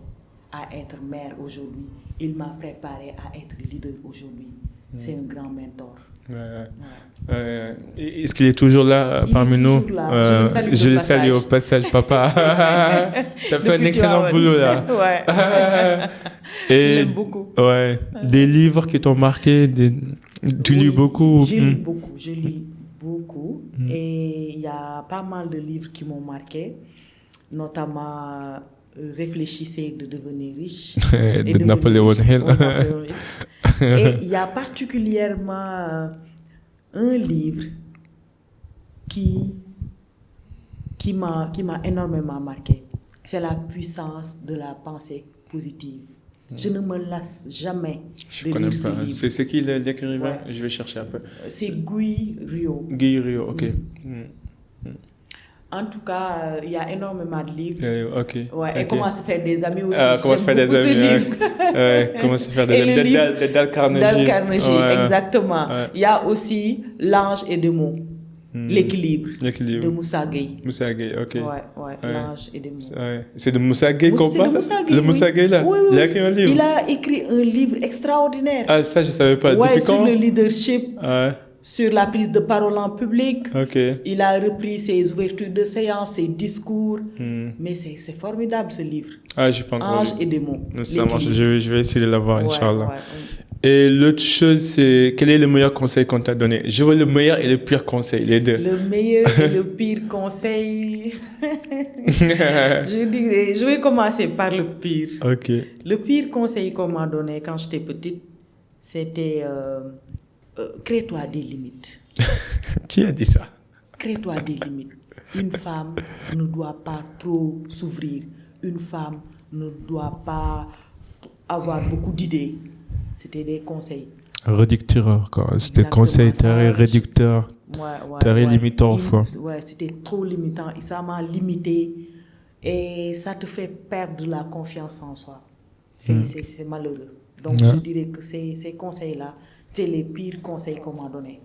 à être mère aujourd'hui. Il m'a préparé à être leader aujourd'hui. C'est un grand mentor. Est-ce qu'il est toujours là parmi nous? Là. Je le salue au passage, papa. Tu as fait un excellent boulot là. Et je l'aime beaucoup. Des livres qui t'ont marqué, tu lis beaucoup? Je lis beaucoup. Et il y a pas mal de livres qui m'ont marqué, notamment Réfléchissez de devenir riche. de Napoléon Hill. Et il y a particulièrement un livre qui m'a énormément marqué. C'est La puissance de la pensée positive. Je ne me lasse jamais de lire ce livre. C'est qui l'écrivain? Je vais chercher un peu. C'est Guy Rio. Guy Rio, ok. En tout cas, il y a énormément de livres. Ok. Et comment se faire des amis aussi. Comment se faire des amis. Comment se faire des amis. Dale Carnegie. Dale Carnegie, exactement. Il y a aussi L'ange et démon. L'équilibre. De Moussa Gueye. Moussa Gueye, ok. L'ange et démon. C'est de Moussa Gueye qu'on parle? Le Moussa Gueye là? Oui. Il a écrit un livre. Il a écrit un livre extraordinaire. Ah, ça, je ne savais pas. Depuis quand? Sur le leadership. Sur la prise de parole en public. Il a repris ses ouvertures de séance, ses discours. Mais c'est formidable ce livre. Je pense. Ange et démon. Ça marche, je vais essayer de l'avoir, Inch'Allah. Et l'autre chose, c'est quel est le meilleur conseil qu'on t'a donné? Je veux le meilleur et le pire conseil, les deux. Le meilleur et le pire conseil. Je vais commencer par le pire. Ok. Le pire conseil qu'on m'a donné quand j'étais petite, c'était crée-toi des limites. Qui a dit ça? Crée-toi des limites. Une femme ne doit pas trop s'ouvrir. Une femme ne doit pas avoir beaucoup d'idées. C'était des conseils. Réducteur, quoi. C'était conseils très réducteurs. Très limitant, fois. C'était trop limitant. Et ça m'a limité. Et ça te fait perdre la confiance en soi. C'est malheureux. Donc, je dirais que ces conseils-là, c'était les pires conseils qu'on m'a donnés.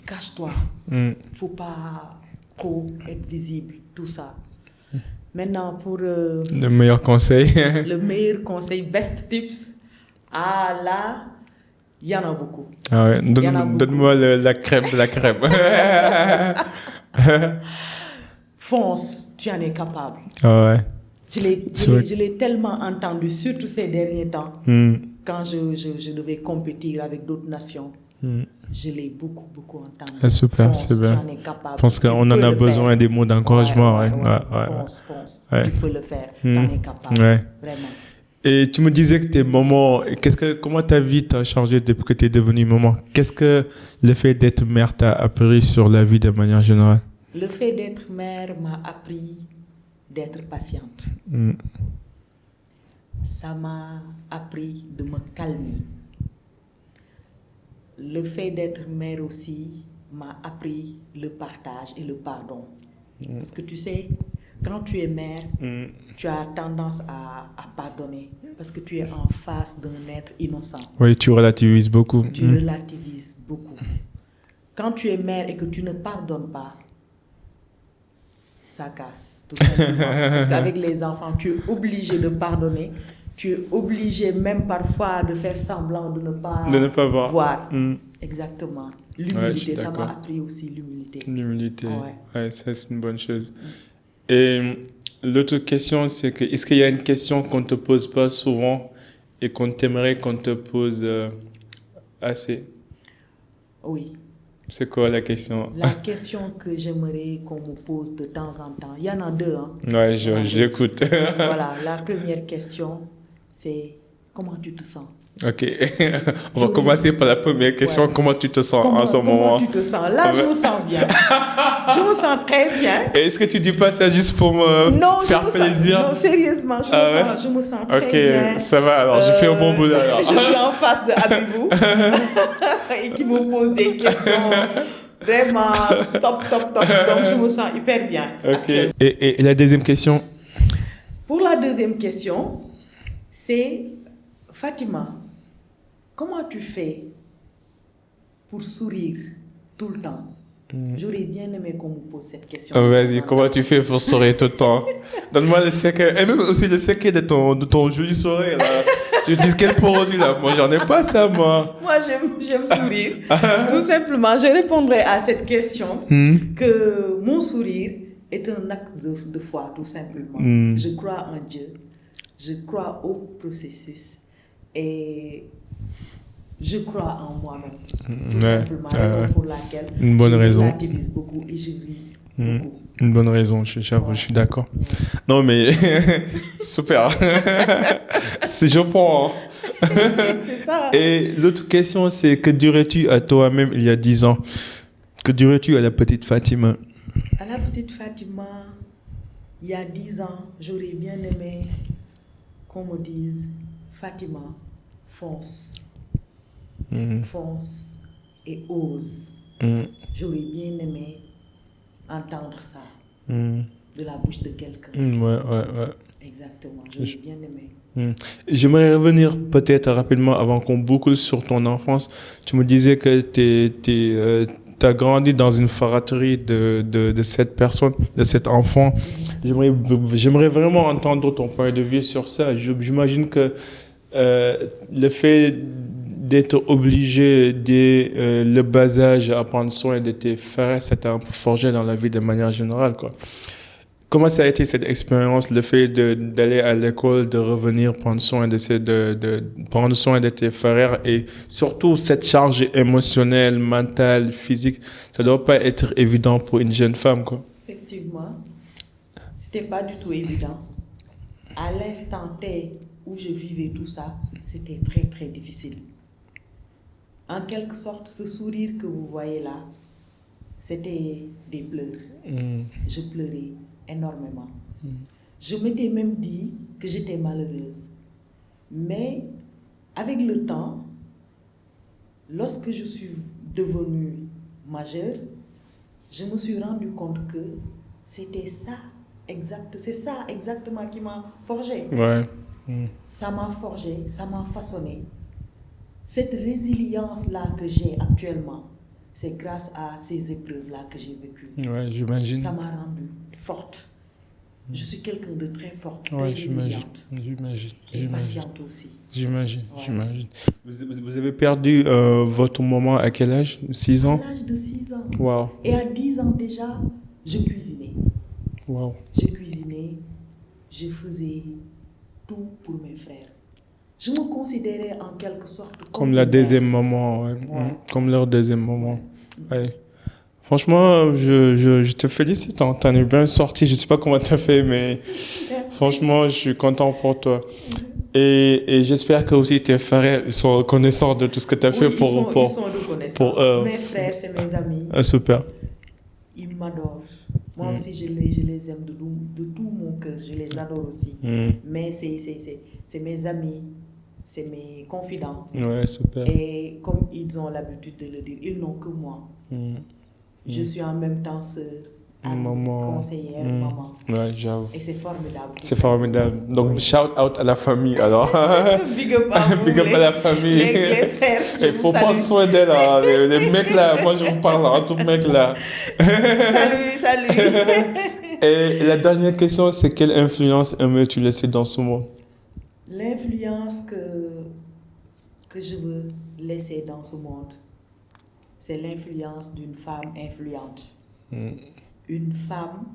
Cache-toi. Il ne faut pas trop être visible, tout ça. Maintenant, pour... le meilleur conseil. Le meilleur conseil, best tips. Ah là, il y en a beaucoup. Donne-moi la crème de la crème. Fonce, tu en es capable. Je l'ai tellement entendu, surtout ces derniers temps, quand je devais compétir avec d'autres nations. Je l'ai beaucoup entendu. Super, c'est bien. Tu en es capable. Je pense qu'on en a besoin des mots d'encouragement. Fonce, tu peux le faire, tu en es capable. Vraiment. Et tu me disais que tes mamans, comment ta vie t'a changé depuis que tu es devenue maman? Qu'est-ce que le fait d'être mère t'a appris sur la vie de manière générale? Le fait d'être mère m'a appris d'être patiente. Ça m'a appris de me calmer. Le fait d'être mère aussi m'a appris le partage et le pardon. Parce que tu sais, quand tu es mère, tu as tendance à pardonner parce que tu es en face d'un être innocent. Oui, tu relativises beaucoup. Tu relativises beaucoup. Quand tu es mère et que tu ne pardonnes pas, ça casse tout simplement. Parce qu'avec les enfants, tu es obligé de pardonner. Tu es obligé même parfois de faire semblant de ne pas voir. Exactement. L'humilité, ça m'a appris aussi l'humilité. L'humilité, ça c'est une bonne chose. Et l'autre question, c'est que est-ce qu'il y a une question qu'on ne te pose pas souvent et qu'on t'aimerait qu'on te pose assez? Oui. C'est quoi la question? La question que j'aimerais qu'on me pose de temps en temps. Il y en a deux. Hein? Ouais, je l'écoute. Voilà, la première question, c'est comment tu te sens? Ok, on va commencer par la première question. Comment tu te sens en ce moment? Comment tu te sens? Là, je me sens bien. Je me sens très bien. Et est-ce que tu dis pas ça juste pour me faire plaisir? Non, sérieusement, je me sens très bien. Ok, ça va alors, je fais un bon boulot alors. Je suis en face de Abibou et qui me pose des questions vraiment top. Donc, je me sens hyper bien. Ok. Et la deuxième question? Pour la deuxième question, c'est Fatima, comment tu fais pour sourire tout le temps? J'aurais bien aimé qu'on me pose cette question. Oh, vas-y, comment tu fais pour sourire tout le temps? Donne-moi le secret. Et même aussi le secret de ton joli sourire là. Tu dis quel produit là? Moi, j'en ai pas ça, moi. Moi, j'aime sourire. Tout simplement, je répondrai à cette question que mon sourire est un acte de foi, tout simplement. Je crois en Dieu. Je crois au processus. Et je crois en moi-même. Tout simplement, raison pour laquelle une bonne raison. Je relativise beaucoup et je ris beaucoup. Une bonne raison, j'avoue, je suis d'accord. Non, mais super. Je prends. C'est ça. Et l'autre question, c'est que dirais-tu à toi-même il y a 10 ans? Que dirais-tu à la petite Fatima? À la petite Fatima, il y a 10 ans, j'aurais bien aimé qu'on me dise Fatima, fonce. Fonce et ose. J'aurais bien aimé entendre ça de la bouche de quelqu'un. Ouais. Exactement, j'aurais bien aimé. J'aimerais revenir peut-être rapidement avant qu'on boucle sur ton enfance. Tu me disais que tu as grandi dans une fratrie de 7 personnes, de 7 enfants. J'aimerais vraiment entendre ton point de vue sur ça. J'imagine que le fait d'être obligé dès le bas âge à prendre soin de tes frères, ça t'a un peu forgé dans la vie de manière générale, quoi. Comment ça a été cette expérience, le fait d'aller à l'école, de revenir prendre soin de prendre soin de tes frères et surtout cette charge émotionnelle, mentale, physique, ça doit pas être évident pour une jeune femme, quoi. Effectivement, c'était pas du tout évident. À l'instant T où je vivais tout ça, c'était très très difficile. En quelque sorte, ce sourire que vous voyez là, c'était des pleurs. Je pleurais énormément. Je m'étais même dit que j'étais malheureuse. Mais avec le temps, lorsque je suis devenue majeure, je me suis rendu compte que c'est ça exactement qui m'a forgé. Ouais. Ça m'a forgé, ça m'a façonné. Cette résilience-là que j'ai actuellement, c'est grâce à ces épreuves-là que j'ai vécues. Ouais, j'imagine. Ça m'a rendue forte. Je suis quelqu'un de très forte, très ouais, résiliente. J'imagine. Et patiente aussi. J'imagine. Vous avez perdu votre maman à quel âge? 6 ans? À l'âge de 6 ans. Wow. Et à 10 ans déjà, je cuisinais. Wow. Je cuisinais, je faisais tout pour mes frères. Je me considérais en quelque sorte comme la deuxième maman, ouais. Comme leur deuxième maman. Ouais. Franchement, je te félicite, hein. T'en es bien sorti. Je sais pas comment t'as fait, mais franchement, je suis content pour toi. Et j'espère que aussi tes frères sont reconnaissants de tout ce que tu as fait pour ils sont reconnaissants. Mes frères, c'est mes amis. Super. Ils m'adorent. Moi aussi, je les aime de tout mon cœur. Je les adore aussi. Mais c'est mes amis, c'est mes confidents. Ouais, super. Et comme ils ont l'habitude de le dire, ils n'ont que moi. Je suis en même temps sœur, amie, conseillère, maman. Ouais, j'avoue. Et c'est formidable. C'est formidable. Donc, shout out à la famille, alors. Big up à vous, Big up à la famille. Les frères, il faut prendre soin d'elle, hein. Les mecs là, moi je vous parle, hein, tous mecs là. Salut. Et la dernière question, c'est quelle influence aimerais-tu laisser dans ce monde? L'influence que je veux laisser dans ce monde, c'est l'influence d'une femme influente. Une femme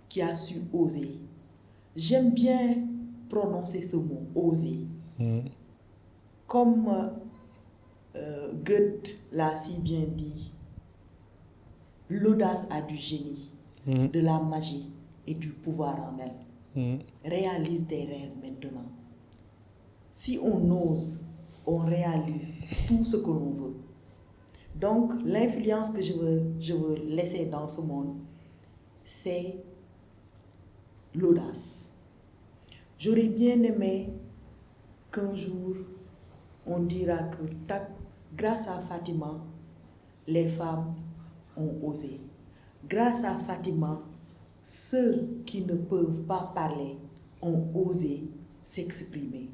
qui a su oser. J'aime bien prononcer ce mot, oser. Comme Goethe l'a si bien dit, L'audace a du génie, de la magie et du pouvoir en elle. Réalise tes rêves maintenant. Si on ose, on réalise tout ce que l'on veut. Donc, l'influence que je veux laisser dans ce monde, c'est l'audace. J'aurais bien aimé qu'un jour, on dira que grâce à Fatima, les femmes ont osé. Grâce à Fatima, ceux qui ne peuvent pas parler ont osé s'exprimer.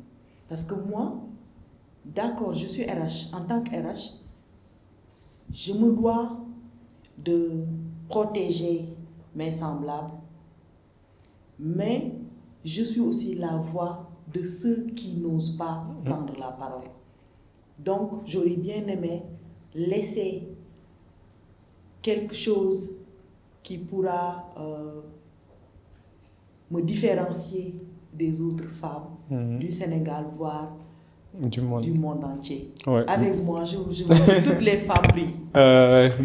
Parce que moi, d'accord, je suis RH. En tant que RH, je me dois de protéger mes semblables, mais je suis aussi la voix de ceux qui n'osent pas prendre la parole. Donc, j'aurais bien aimé laisser quelque chose qui pourra me différencier des autres femmes du Sénégal, voire du monde entier. Ouais. Avec moi, je veux toutes les femmes brillent.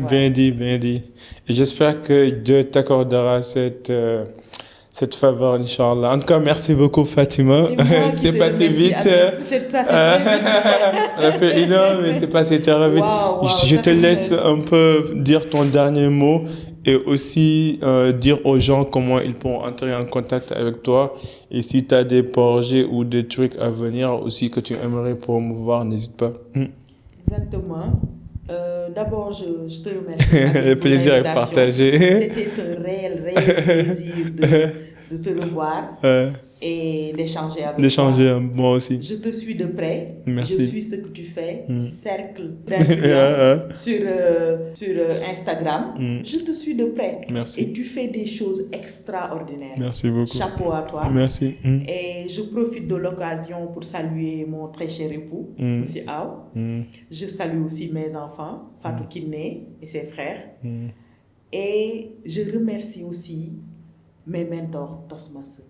Bien dit, bien dit. Et j'espère que Dieu t'accordera cette faveur, Inch'Allah. En tout cas, merci beaucoup, Fatima. C'est passé vite. C'est passé très vite. On a fait 1 heure, mais c'est passé très vite. Wow, je te laisse un peu dire ton dernier mot et aussi dire aux gens comment ils pourront entrer en contact avec toi. Et si tu as des projets ou des trucs à venir aussi que tu aimerais promouvoir, n'hésite pas. Exactement. D'abord, je te remercie. Le plaisir est partagé. C'était un réel plaisir de te revoir et d'échanger avec toi. Moi aussi. Je te suis de près. Merci. Je suis ce que tu fais. Cercle d'influence sur Instagram. Je te suis de près. Merci. Et tu fais des choses extraordinaires. Merci beaucoup. Chapeau à toi. Merci. Et je profite de l'occasion pour saluer mon très cher époux, M. Aou. Je salue aussi mes enfants, Fatou Kiné et ses frères. Et je remercie aussi mes mentors Tosmas,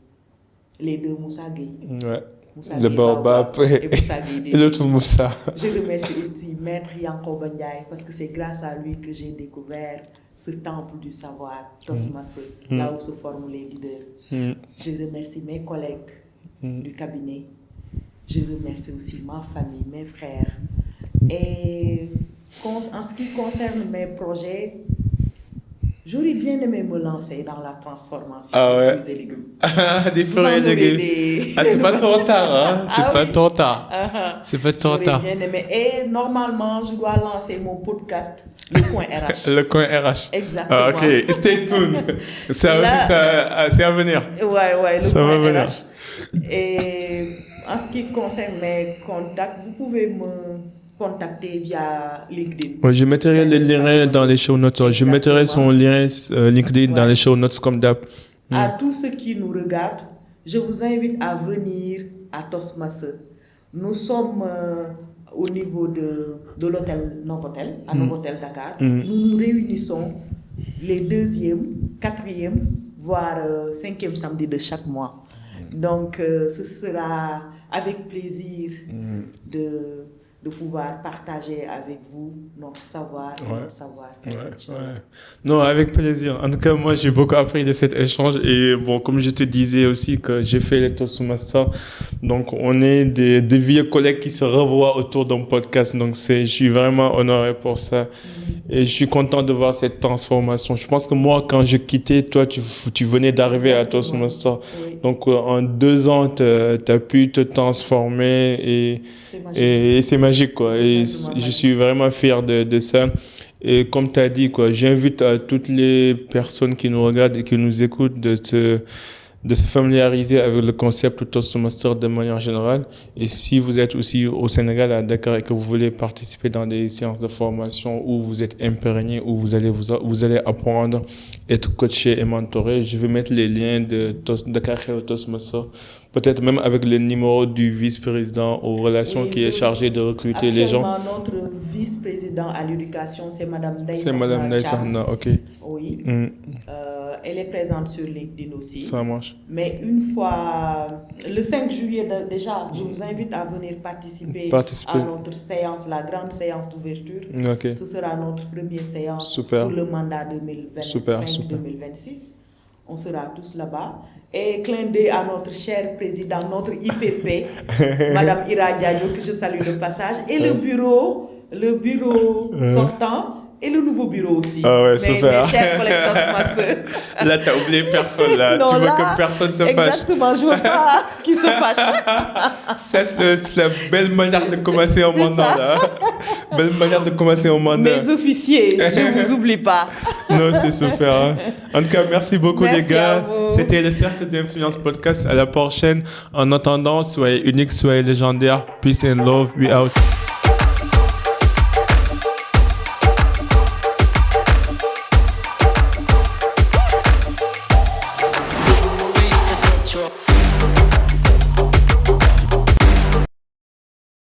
les 2 Moussa Gueye. Ouais. Moussa le Baobab et Moussa Gueye. Et l'autre Moussa. Je remercie aussi Maître Yankoba Ndiaye parce que c'est grâce à lui que j'ai découvert ce temple du savoir, Tosmas, là où se forment les leaders. Je remercie mes collègues du cabinet. Je remercie aussi ma famille, mes frères. Et en ce qui concerne mes projets, j'aurais bien aimé me lancer dans la transformation des fruits et légumes. Des fruits et légumes. C'est pas trop tard, hein? C'est pas trop tard. C'est pas trop tard. J'aurais bien aimé. Et normalement, je dois lancer mon podcast, Le Coin RH. Le Coin RH. Exactement. Ok, stay tuned. Ça aussi, c'est à venir. Ouais, ça Le va Coin venir. RH. Et en ce qui concerne mes contacts, vous pouvez me contacter via LinkedIn. Ouais, je mettrai les liens dans les show notes. Je mettrai son lien LinkedIn dans les show notes comme d'hab. À tous ceux qui nous regardent, je vous invite à venir à Tosmas. Nous sommes au niveau de l'hôtel Novotel, à Novotel Dakar. Nous nous réunissons les 2e, 4e, voire 5e samedi de chaque mois. Donc, ce sera avec plaisir de pouvoir partager avec vous notre savoir et notre savoir-faire. Non, avec plaisir. En tout cas, moi, j'ai beaucoup appris de cet échange. Et bon, comme je te disais aussi que j'ai fait les Toastmasters, donc on est des vieux collègues qui se revoient autour d'un podcast. Donc, je suis vraiment honoré pour ça. Et je suis content de voir cette transformation. Je pense que moi, quand je quittais, toi, tu venais d'arriver à Toastmasters. Donc, en 2 ans, tu as pu te transformer et c'est magique, quoi. Et je suis vraiment fier de ça. Et comme tu as dit, quoi, j'invite à toutes les personnes qui nous regardent et qui nous écoutent de se familiariser avec le concept du Toastmaster de manière générale. Et si vous êtes aussi au Sénégal, à Dakar, et que vous voulez participer dans des séances de formation où vous êtes imprégné, où vous allez apprendre, être coaché et mentoré, je vais mettre les liens de Dakar et Toastmaster. Peut-être même avec le numéro du vice-président aux relations qui est chargé de recruter les gens. Actuellement, notre vice-président à l'éducation, c'est Madame Daïsahna. C'est Madame Daïsahna, ok. Oui. elle est présente sur LinkedIn aussi. Ça marche. Mais une fois, le 5 juillet déjà, je vous invite à venir participer. À notre séance, la grande séance d'ouverture. Okay. Ce sera notre première séance Super. pour le mandat 2025-2026. On sera tous là-bas. Et clin d'œil à notre cher président, notre IPP, Madame Ira Diadio, que je salue de passage, et le bureau sortant, et le nouveau bureau aussi. Ah ouais, super. Mes chers collecteurs master. Là, t'as oublié personne, là. Non, tu veux là, que personne se fâche. Exactement, je veux pas qu'ils se fâchent. Ça, c'est la belle manière de commencer un mandat, là. Belle manière de commencer un mandat. Mes officiers, je ne vous oublie pas. Non, c'est super. Hein. En tout cas, merci beaucoup, les gars. C'était le Cercle d'Influence Podcast. À la prochaine. En attendant, soyez uniques, soyez légendaires. Peace and love. We out.